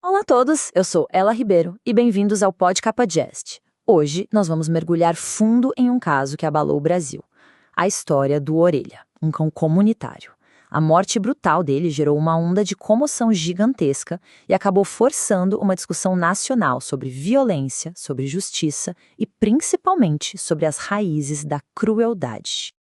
Olá a todos, eu sou Ela Ribeiro e bem-vindos ao Podcapagest. Hoje nós vamos mergulhar fundo em um caso que abalou o Brasil. A história do Orelha, um cão comunitário. A morte brutal dele gerou uma onda de comoção gigantesca e acabou forçando uma discussão nacional sobre violência, sobre justiça e principalmente sobre as raízes da crueldade.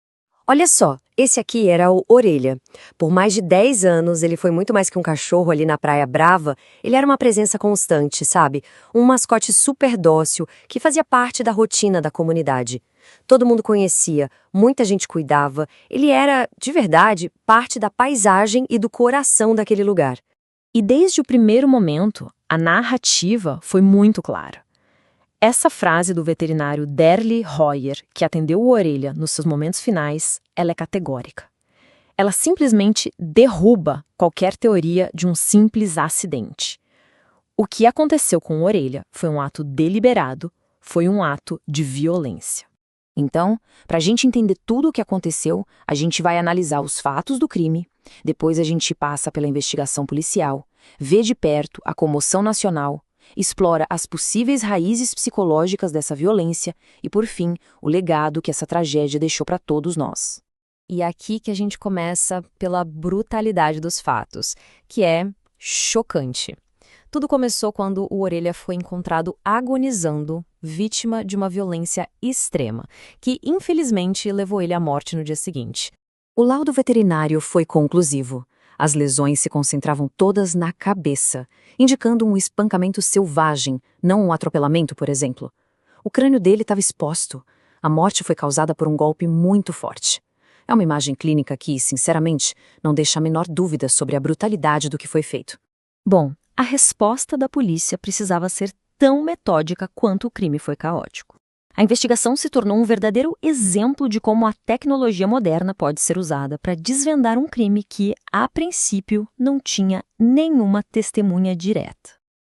Olha só, esse aqui era o Orelha. Por mais de 10 anos, ele foi muito mais que um cachorro ali na Praia Brava. Ele era uma presença constante, sabe? Um mascote super dócil que fazia parte da rotina da comunidade. Todo mundo conhecia, muita gente cuidava. Ele era, de verdade, parte da paisagem e do coração daquele lugar. E desde o primeiro momento, a narrativa foi muito clara. Essa frase do veterinário Derli Royer, que atendeu o Orelha nos seus momentos finais, ela é categórica. Ela simplesmente derruba qualquer teoria de um simples acidente. O que aconteceu com o Orelha foi um ato deliberado, foi um ato de violência. Então, para a gente entender tudo o que aconteceu, a gente vai analisar os fatos do crime, depois a gente passa pela investigação policial, vê de perto a comoção nacional, explora as possíveis raízes psicológicas dessa violência e, por fim, o legado que essa tragédia deixou para todos nós. E é aqui que a gente começa pela brutalidade dos fatos, que é chocante. Tudo começou quando o Orelha foi encontrado agonizando, vítima de uma violência extrema, que infelizmente levou ele à morte no dia seguinte. O laudo veterinário foi conclusivo. As lesões se concentravam todas na cabeça, indicando um espancamento selvagem, não um atropelamento, por exemplo. O crânio dele estava exposto. A morte foi causada por um golpe muito forte. É uma imagem clínica que, sinceramente, não deixa a menor dúvida sobre a brutalidade do que foi feito. Bom, a resposta da polícia precisava ser tão metódica quanto o crime foi caótico. A investigação se tornou um verdadeiro exemplo de como a tecnologia moderna pode ser usada para desvendar um crime que, a princípio, não tinha nenhuma testemunha direta.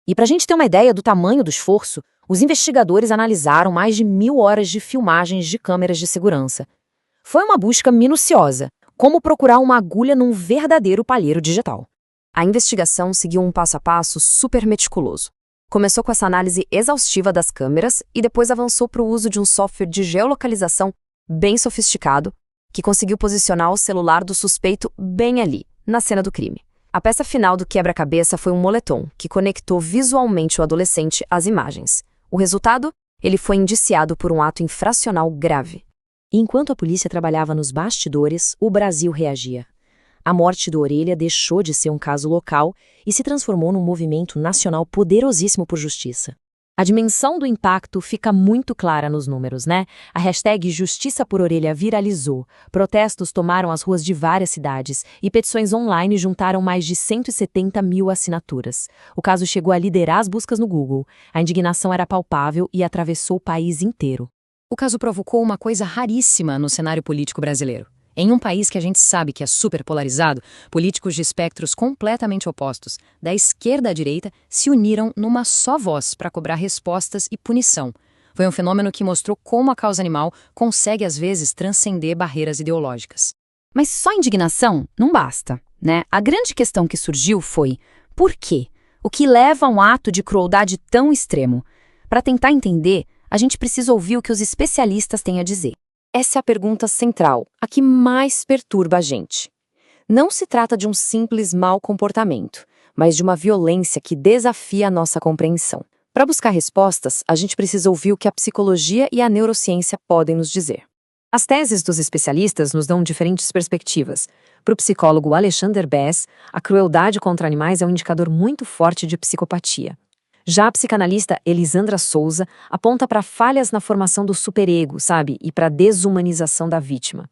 E para a gente ter uma ideia do tamanho do esforço, os investigadores analisaram mais de 1000 horas de filmagens de câmeras de segurança. Foi uma busca minuciosa, como procurar uma agulha num verdadeiro palheiro digital. A investigação seguiu um passo a passo super meticuloso. Começou com essa análise exaustiva das câmeras e depois avançou para o uso de um software de geolocalização bem sofisticado, que conseguiu posicionar o celular do suspeito bem ali, na cena do crime. A peça final do quebra-cabeça foi um moletom, que conectou visualmente o adolescente às imagens. O resultado? Ele foi indiciado por um ato infracional grave. E enquanto a polícia trabalhava nos bastidores, o Brasil reagia. A morte do Orelha deixou de ser um caso local e se transformou num movimento nacional poderosíssimo por justiça. A dimensão do impacto fica muito clara nos números, né? A hashtag Justiça por Orelha viralizou, protestos tomaram as ruas de várias cidades e petições online juntaram mais de 170 mil assinaturas. O caso chegou a liderar as buscas no Google. A indignação era palpável e atravessou o país inteiro. O caso provocou uma coisa raríssima no cenário político brasileiro. Em um país que a gente sabe que é super polarizado, políticos de espectros completamente opostos, da esquerda à direita, se uniram numa só voz para cobrar respostas e punição. Foi um fenômeno que mostrou como a causa animal consegue, às vezes, transcender barreiras ideológicas. Mas só indignação não basta, né? A grande questão que surgiu foi: por quê? O que leva a um ato de crueldade tão extremo? Para tentar entender, a gente precisa ouvir o que os especialistas têm a dizer. Essa é a pergunta central, a que mais perturba a gente. Não se trata de um simples mau comportamento, mas de uma violência que desafia a nossa compreensão. Para buscar respostas, a gente precisa ouvir o que a psicologia e a neurociência podem nos dizer. As teses dos especialistas nos dão diferentes perspectivas. Para o psicólogo Alexander Bess, a crueldade contra animais é um indicador muito forte de psicopatia. Já a psicanalista Elisandra Souza aponta para falhas na formação do superego, sabe? E para a desumanização da vítima.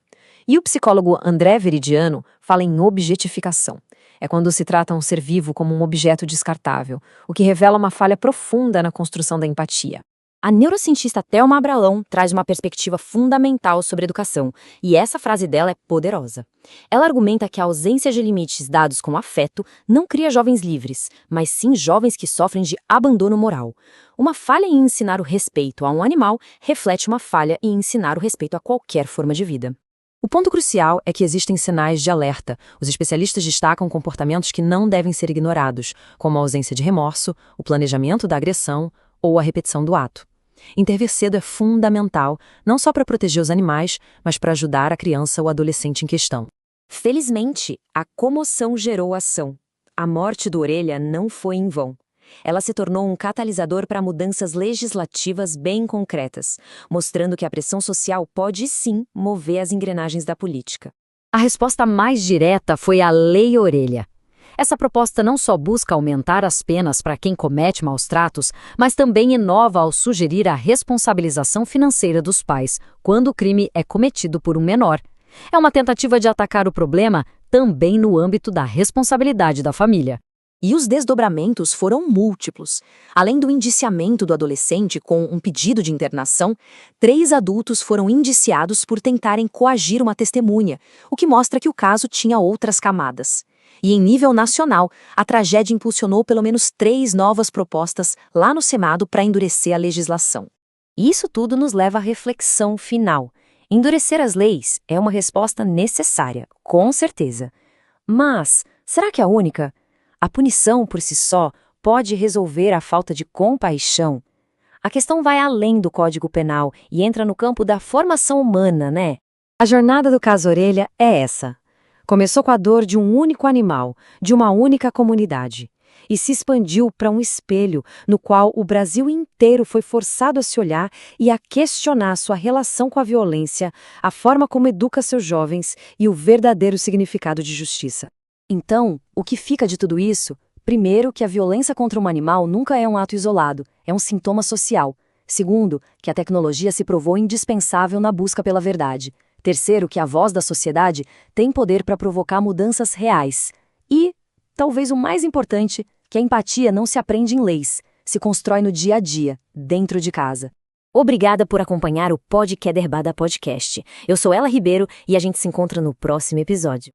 E o psicólogo André Veridiano fala em objetificação. É quando se trata um ser vivo como um objeto descartável, o que revela uma falha profunda na construção da empatia. A neurocientista Thelma Abraão traz uma perspectiva fundamental sobre educação, e essa frase dela é poderosa. Ela argumenta que a ausência de limites dados com afeto não cria jovens livres, mas sim jovens que sofrem de abandono moral. Uma falha em ensinar o respeito a um animal reflete uma falha em ensinar o respeito a qualquer forma de vida. O ponto crucial é que existem sinais de alerta. Os especialistas destacam comportamentos que não devem ser ignorados, como a ausência de remorso, o planejamento da agressão ou a repetição do ato. Intervir cedo é fundamental, não só para proteger os animais, mas para ajudar a criança ou adolescente em questão. Felizmente, a comoção gerou ação. A morte do Orelha não foi em vão. Ela se tornou um catalisador para mudanças legislativas bem concretas, mostrando que a pressão social pode sim mover as engrenagens da política. A resposta mais direta foi a Lei Orelha. Essa proposta não só busca aumentar as penas para quem comete maus-tratos, mas também inova ao sugerir a responsabilização financeira dos pais quando o crime é cometido por um menor. É uma tentativa de atacar o problema também no âmbito da responsabilidade da família. E os desdobramentos foram múltiplos. Além do indiciamento do adolescente com um pedido de internação, 3 adultos foram indiciados por tentarem coagir uma testemunha, o que mostra que o caso tinha outras camadas. E em nível nacional, a tragédia impulsionou pelo menos 3 novas propostas lá no Senado para endurecer a legislação. Isso tudo nos leva à reflexão final. Endurecer as leis é uma resposta necessária, com certeza. Mas, será que é a única? A punição por si só pode resolver a falta de compaixão? A questão vai além do Código Penal e entra no campo da formação humana, né? A jornada do caso Orelha é essa. Começou com a dor de um único animal, de uma única comunidade, e se expandiu para um espelho no qual o Brasil inteiro foi forçado a se olhar e a questionar sua relação com a violência, a forma como educa seus jovens e o verdadeiro significado de justiça. Então, o que fica de tudo isso? Primeiro, que a violência contra um animal nunca é um ato isolado, é um sintoma social. Segundo, que a tecnologia se provou indispensável na busca pela verdade. Terceiro, que a voz da sociedade tem poder para provocar mudanças reais. E, talvez o mais importante, que a empatia não se aprende em leis, se constrói no dia a dia, dentro de casa. Obrigada por acompanhar o Pod Quederbada Podcast. Eu sou Ela Ribeiro e a gente se encontra no próximo episódio.